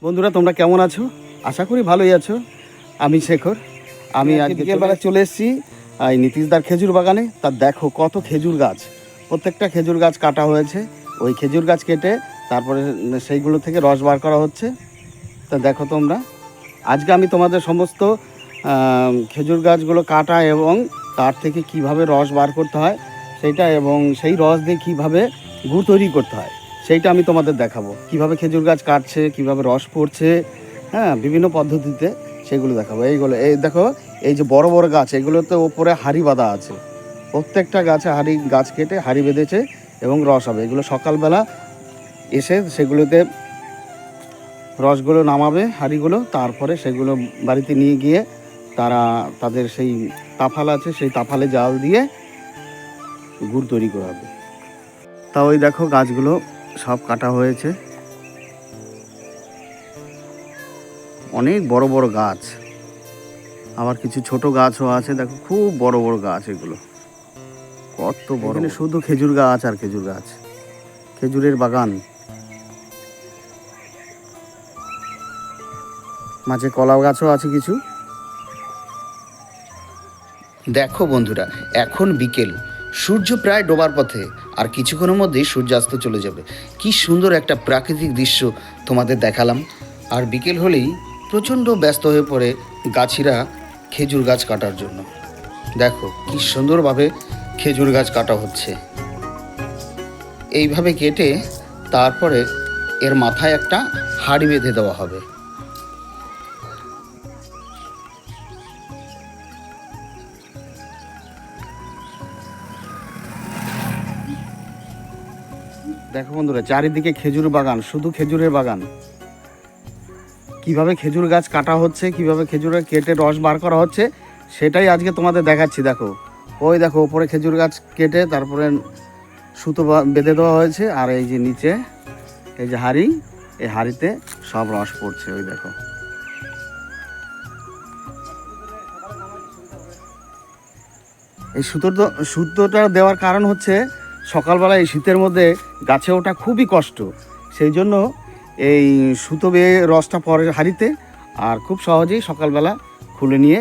বন্ধুরা তোমরা কেমন আছো? আশা করি ভালোই আছো। আমি শেখর। আমি আজকে বিকেলবেলা চলে এসেছি এই নীতিশদার খেজুর বাগানে। তা দেখো কত খেজুর গাছ, প্রত্যেকটা খেজুর গাছ কাটা হয়েছে। ওই খেজুর গাছ কেটে তারপরে সেইগুলো থেকে রস বার করা হচ্ছে। তা দেখো তোমরা, আজকে আমি তোমাদের সমস্ত খেজুর গাছগুলো কাটা এবং তার থেকে কিভাবে রস বার করতে হয় সেইটা, এবং সেই রস দিয়ে কীভাবে গুড় তৈরি করতে হয় সেইটা আমি তোমাদের দেখাবো। কিভাবে খেজুর গাছ কাটছে, কিভাবে রস পড়ছে, হ্যাঁ, বিভিন্ন পদ্ধতিতে সেগুলো দেখাবো। এই দেখো, এই যে বড় বড় গাছ, এগুলোতে ওপরে হাঁড়ি বাঁধা আছে। প্রত্যেকটা গাছে গাছ কেটে হাঁড়ি বেঁধেছে এবং রস হবে। এগুলো সকালবেলা এসে সেগুলোতে রসগুলো নামাবে হাঁড়িগুলো, তারপরে সেগুলো বাড়িতে নিয়ে গিয়ে তাদের সেই তাফাল আছে, সেই তাফালে জাল দিয়ে গুড় তৈরি করা হবে। তা ওই দেখো গাছগুলো সব কাটা হয়েছে, অনেক বড় বড় গাছ, আবার কিছু ছোট গাছও আছে। দেখো খুব বড় বড় গাছ, এগুলো কত বড়। এখানে শুধু খেজুর গাছ আর খেজুর গাছ, খেজুরের বাগান। মাঝে কলা গাছও আছে কিছু। দেখো বন্ধুরা, এখন বিকেল, সূর্য প্রায় ডোবার পথে, আর কিছুক্ষণের মধ্যেই সূর্যাস্ত চলে যাবে। কি সুন্দর একটা প্রাকৃতিক দৃশ্য তোমাদের দেখালাম। আর বিকেল হলেই প্রচণ্ড ব্যস্ত হয়ে পড়ে গাছিরা খেজুর গাছ কাটার জন্য। দেখো কি সুন্দরভাবে খেজুর গাছ কাটা হচ্ছে। এইভাবে কেটে তারপরে এর মাথায় একটা হাঁড়ি বেঁধে দেওয়া হবে। দেখো বন্ধুরা, চারিদিকে খেজুর বাগান, শুধু খেজুরের বাগান। কিভাবে খেজুর গাছ কাটা হচ্ছে, কিভাবে খেজুরের কেটে রস বার করা হচ্ছে, সেটাই আজকে তোমাদের দেখাচ্ছি। দেখো ওই দেখো, ওপরে খেজুর গাছ কেটে তারপরে সুতো বেঁধে দেওয়া হয়েছে, আর এই যে নিচে এই যে হাঁড়ি, এই হাঁড়িতে সব রস পড়ছে। ওই দেখো, এই সুতোটা দেওয়ার কারণ হচ্ছে সকালবেলা এই শীতের মধ্যে গাছে ওঠা খুবই কষ্ট, সেই জন্য এই সুতো বেয়ে রসটা পড়ে হাঁড়িতে, আর খুব সহজেই সকালবেলা খুলে নিয়ে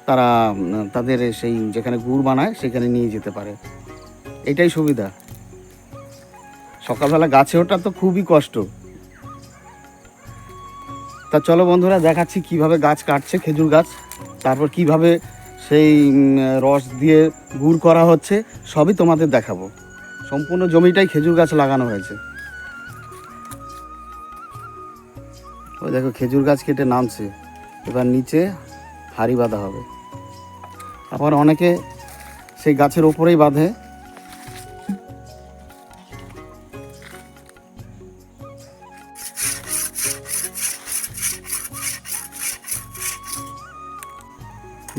তারা তাদের সেই যেখানে গুড় বানায় সেখানে নিয়ে যেতে পারে। এটাই সুবিধা। সকালবেলা গাছে ওঠা তো খুবই কষ্ট। তা চলো বন্ধুরা, দেখাচ্ছি কিভাবে গাছ কাটছে খেজুর গাছ, তারপর কিভাবে সেই রস দিয়ে গুড় করা হচ্ছে, সবই তোমাদের দেখাবো। সম্পূর্ণ জমিটাই খেজুর গাছ লাগানো হয়েছে। ওই দেখো খেজুর গাছ কেটে নামছে, এবার নিচে হাঁড়ি বাঁধা হবে। আবার অনেকে সেই গাছের ওপরেই বাঁধে।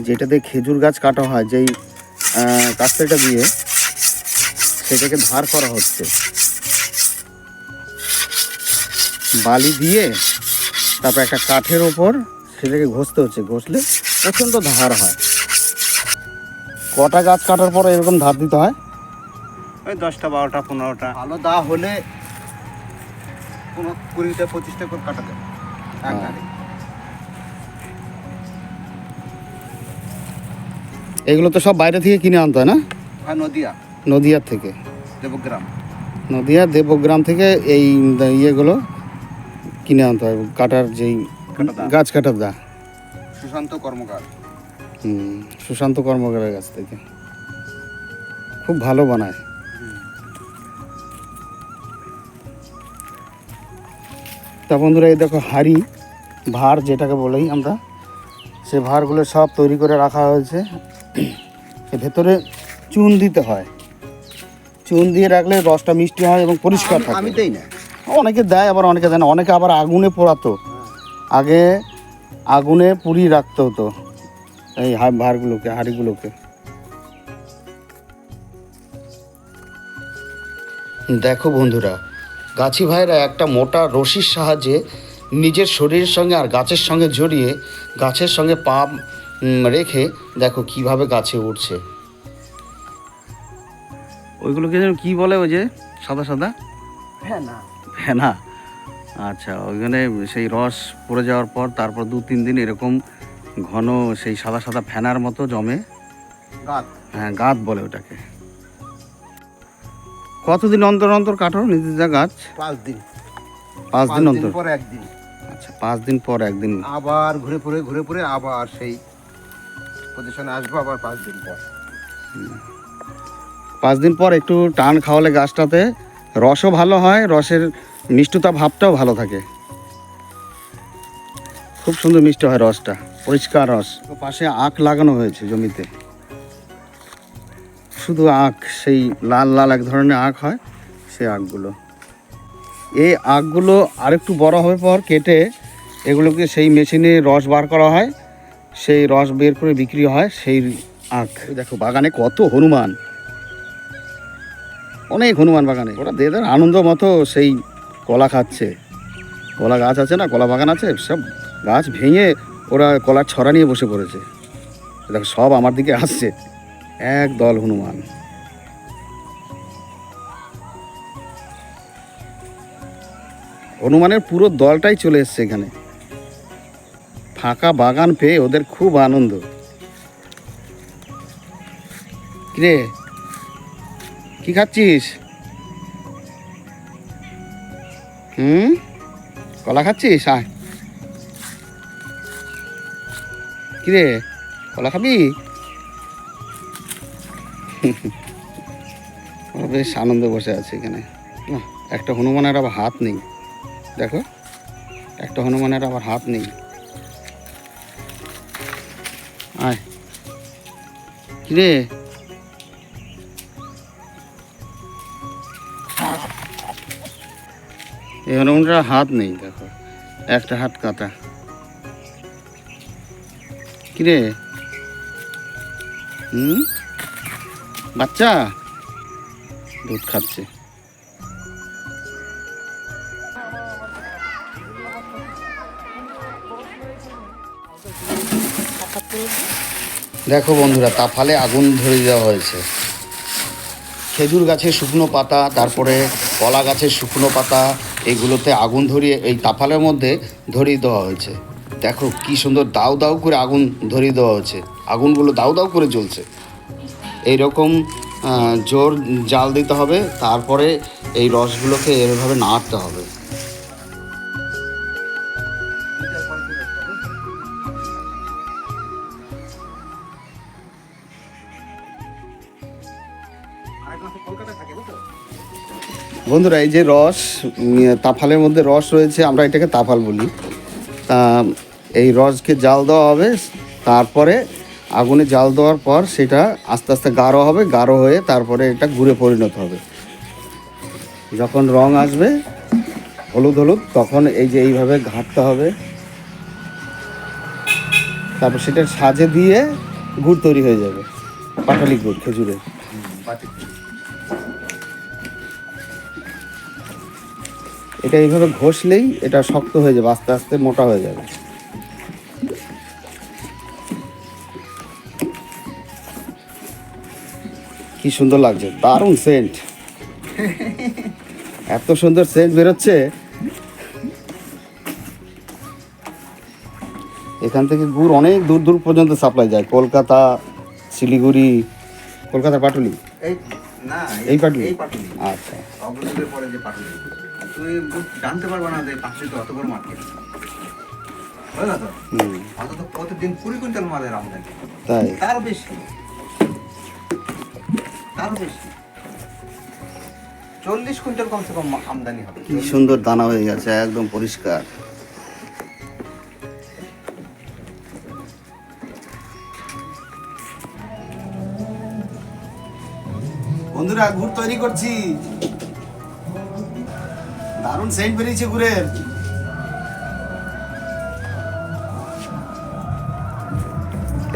যেটাতে খেজুর গাছ কাটা হয়, যেই কাস্তেটা দিয়ে, সেটাকে ধার করা হচ্ছে বালি দিয়ে। তারপর একটা কাঠের ওপর সেটাকে ঘষতে হচ্ছে, ঘষলে প্রচণ্ড ধার হয়। কটা গাছ কাটার পর এরকম ধার দিতে হয়? ওই 10টা 12টা 15টা, ভালো দা হলে 20টা 25টা করে কাটা যায় এক ধারে। এগুলো তো সব বাইরে থেকে কিনে আনতে হয় না? হ্যাঁ, নদিয়ার থেকে, দেবগ্রাম। দেবগ্রাম থেকে এই ইয়েগুলো কিনে আনতে হয়, কাটার যেই গাছ কাটার দা। সুশান্ত কর্মকার। সুশান্ত কর্মকারের কাছ থেকে খুব ভালো বানায়। তা বন্ধুরা, এই দেখো হাঁড়ি, ভার যেটাকে বলেই আমরা, সে ভারগুলো সব তৈরি করে রাখা হয়েছে। এর ভেতরে চুন দিতে হয়, চুন দিয়ে রাখলে রসটা মিষ্টি হয় এবং পরিষ্কার থাকে। আমি দেই না, অনেকে দেয়, আবার অনেকে দেয় না। অনেকে আবার আগুনে পোড়াতো, আগে আগুনে পুড়িয়ে রাখতে হতো এই ভারগুলোকে, হাঁড়িগুলোকে। দেখো বন্ধুরা, গাছি ভাইরা একটা মোটা রশির সাহায্যে নিজের শরীরের সঙ্গে আর গাছের সঙ্গে জড়িয়ে, গাছের সঙ্গে পা রেখে দেখো কিভাবে গাছে উঠছে। ওইগুলোকে যেন কি বলে, ওই যে সাদা সাদা হ্যাঁ না, ফেনা। আচ্ছা, ওইখানে সেই রস পড়ে যাওয়ার পর তারপর 2-3 দিন এরকম ঘন সেই সাদা সাদা ফেনার মতো জমে। গাছ হ্যাঁ, গাছ বলে ওটাকে। কতদিন অন্তর অন্তর কাটো নীতিশদা গাছ? 5 দিন 5 দিন অন্তর? পর একদিন। আচ্ছা, 5 দিন পর একদিন। আবার ঘুরে ঘুরে আবার সেই পজিশনে আসবো, আবার 5 দিন পর। 5 দিন পর একটু টান খাওয়ালে গাছটাতে রসও ভালো হয়, রসের মিষ্টতা ভাবটাও ভালো থাকে, খুব সুন্দর মিষ্টি হয় রসটা, পরিষ্কার রস। পাশে আখ লাগানো হয়েছে জমিতে, শুধু আখ, সেই লাল লাল এক ধরনের আখ হয়, সেই আখগুলো। এই আখগুলো আরেকটু বড় হওয়ার পর কেটে এগুলোকে সেই মেশিনে রস বার করা হয়, সেই রস বের করে বিক্রি হয় সেই আখ। দেখো বাগানে কত হনুমান, অনেক হনুমান বাগানে। ওরা দেদের আনন্দ মতো সেই কলা খাচ্ছে। কলা গাছ আছে না, কলা বাগান আছে, সব গাছ ভেঙে ওরা কলার ছড়া নিয়ে বসে পড়েছে। দেখো সব আমার দিকে আসছে, এক দল হনুমান। হনুমানের পুরো দলটাই চলে এসছে এখানে। ফাঁকা বাগান পেয়ে ওদের খুব আনন্দ। কিরে, কি খাচ্ছিস? কলা খাচ্ছিস? আয়। কিরে, কলা খাবি? ওরা বেশ আনন্দে বসে আছে এখানে। একটা হনুমানের আবার হাত নেই, দেখো একটা হনুমানের আবার হাত নেই। আয়। কিরে, এই হনুমানটার হাত নেই, দেখো একটা হাত কাটা। কিরে, বাচ্চা দুধ খাচ্ছে। দেখো বন্ধুরা, তাফালে আগুন ধরে দেওয়া হয়েছে। খেজুর গাছের শুকনো পাতা, তারপরে কলা গাছের শুকনো পাতা, এগুলোতে আগুন ধরিয়ে এই তাফালের মধ্যে ধরিয়ে দেওয়া হয়েছে। দেখো কি সুন্দর দাউ দাউ করে আগুন ধরিয়ে দেওয়া হয়েছে, আগুনগুলো দাউ দাউ করে জ্বলছে। এইরকম জোর জাল দিতে হবে, তারপরে এই রসগুলোকে এভাবে নাড়তে হবে। বন্ধুরা, এই যে রস, তাফালের মধ্যে রস রয়েছে, আমরা এটাকে তাফাল বলি। তা এই রসকে জাল দেওয়া হবে, তারপরে আগুনে জাল দেওয়ার পর সেটা আস্তে আস্তে গাঢ় হবে, গাঢ় হয়ে তারপরে এটা গুড়ে পরিণত হবে। যখন রং আসবে হলুদ হলুদ, তখন এই যে এইভাবে ঘাঁটতে হবে, তারপর সেটা সাজে দিয়ে গুড় তৈরি হয়ে যাবে, পাটালি গুড় খেজুরের। এটা এইভাবে ঘষলেই এটা শক্ত হয়ে যাবে, আস্তে আস্তে মোটা হয়ে যাবে। কি সুন্দর লাগছে, দারুণ সেন্ট, এত সুন্দর সেন্ট বেরোচ্ছে। এখান থেকে গুড় অনেক দূর দূর পর্যন্ত সাপ্লাই যায়, কলকাতা, শিলিগুড়ি, কলকাতার পাটুলি, এই পাটুলি। আচ্ছা, পরে যে পাটুলি তুমি জানতে পারবে না যে পাশে তো অত বড় মার্কেট, বুঝলা তো? অন্তত প্রতিদিন 20 কুইন্টাল মালের আমদানি, তাই? তার বেশি 40 কুইন্টাল কমসে কম আমদানি হবে। কি সুন্দর দানা হয়ে গেছে, একদম পরিষ্কার। বন্ধুরা, গুড় তৈরি করছি, দারুণ সেন্ট বেরিয়েছে গুড়ের।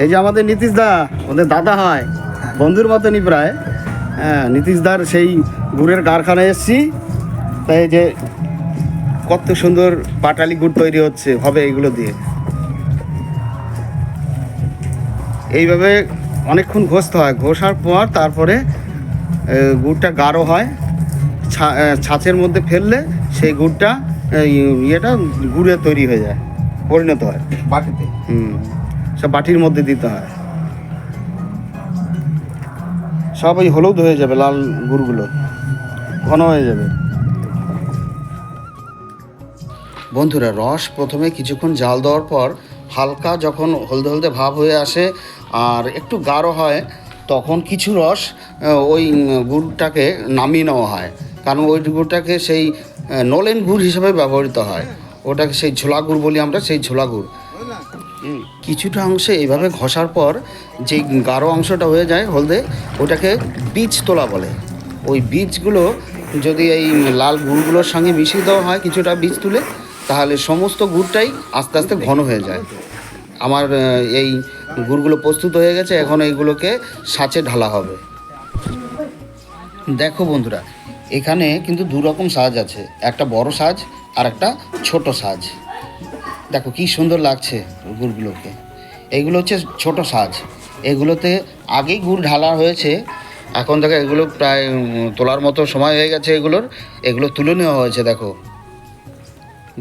এই যে আমাদের নীতিশ দা, ওদের দাদা হয়, বন্ধুর মতনই প্রায়। হ্যাঁ, নীতিশ দার সেই গুড়ের কারখানায় এসেছি, তাই যে কত সুন্দর পাটালি গুড় তৈরি হচ্ছে হবে এইগুলো দিয়ে। এইভাবে অনেকক্ষণ ঘষতে হয়, ঘষার পর তারপরে গুড়টা গাঢ় হয়, ছাঁচের মধ্যে ফেললে সেই গুড়টা এই ইয়েটা গুড়ে তৈরি হয়ে যায়, পরিণত হয়। বাটিতে সব বাটির মধ্যে দিতে হয়, সব ওই হলুদ হয়ে যাবে, লাল গুড়গুলো ঘন হয়ে যাবে। বন্ধুরা, রস প্রথমে কিছুক্ষণ জাল দেওয়ার পর হালকা যখন হলদে হলদে ভাব হয়ে আসে আর একটু গাঢ় হয়, তখন কিছু রস ওই গুড়টাকে নামিয়ে নেওয়া হয়, কারণ ওই গুড়টাকে সেই নলেন গুড় হিসেবে ব্যবহৃত হয়। ওটাকে সেই ঝোলা গুড় বলি আমরা, সেই ঝোলা গুড়। কিছুটা অংশে এইভাবে ঘষার পর যে গাঢ় অংশটা হয়ে যায় হলদে, ওটাকে বীজ তোলা বলে। ওই বীজগুলো যদি এই লাল গুড়গুলোর সঙ্গে মিশিয়ে দেওয়া হয় কিছুটা বীজ তুলে, তাহলে সমস্ত গুড়টাই আস্তে আস্তে ঘন হয়ে যায়। আমার এই গুড়গুলো প্রস্তুত হয়ে গেছে, এখন এইগুলোকে ছাঁচে ঢালা হবে। দেখো বন্ধুরা, এখানে কিন্তু দু রকম সাজ আছে, একটা বড় সাজ আর একটা ছোট সাজ। দেখো কি সুন্দর লাগছে গুড়গুলোকে। এইগুলো হচ্ছে ছোট সাজ, এগুলোতে আগেই গুড় ঢালা হয়েছে। এখন দেখো এগুলো প্রায় তোলার মতো সময় হয়ে গেছে, এগুলো তুলে নেওয়া হয়েছে। দেখো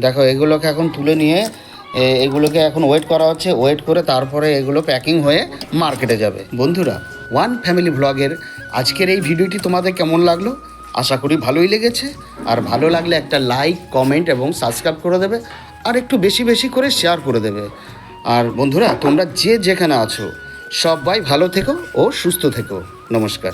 দেখো এগুলোকে এখন তুলে নিয়ে এগুলোকে এখন ওয়েট করা হচ্ছে, ওয়েট করে তারপরে এগুলো প্যাকিং হয়ে মার্কেটে যাবে। বন্ধুরা, ওয়ান ফ্যামিলি ব্লগের আজকের এই ভিডিওটি তোমাদের কেমন লাগলো? আশা করি ভালোই লেগেছে। আর ভালো লাগলে একটা লাইক, কমেন্ট এবং সাবস্ক্রাইব করে দেবে, আর একটু বেশি বেশি করে শেয়ার করে দেবে। আর বন্ধুরা, তোমরা যে যেখানে আছো সবাই ভালো থেকো ও সুস্থ থেকো। নমস্কার।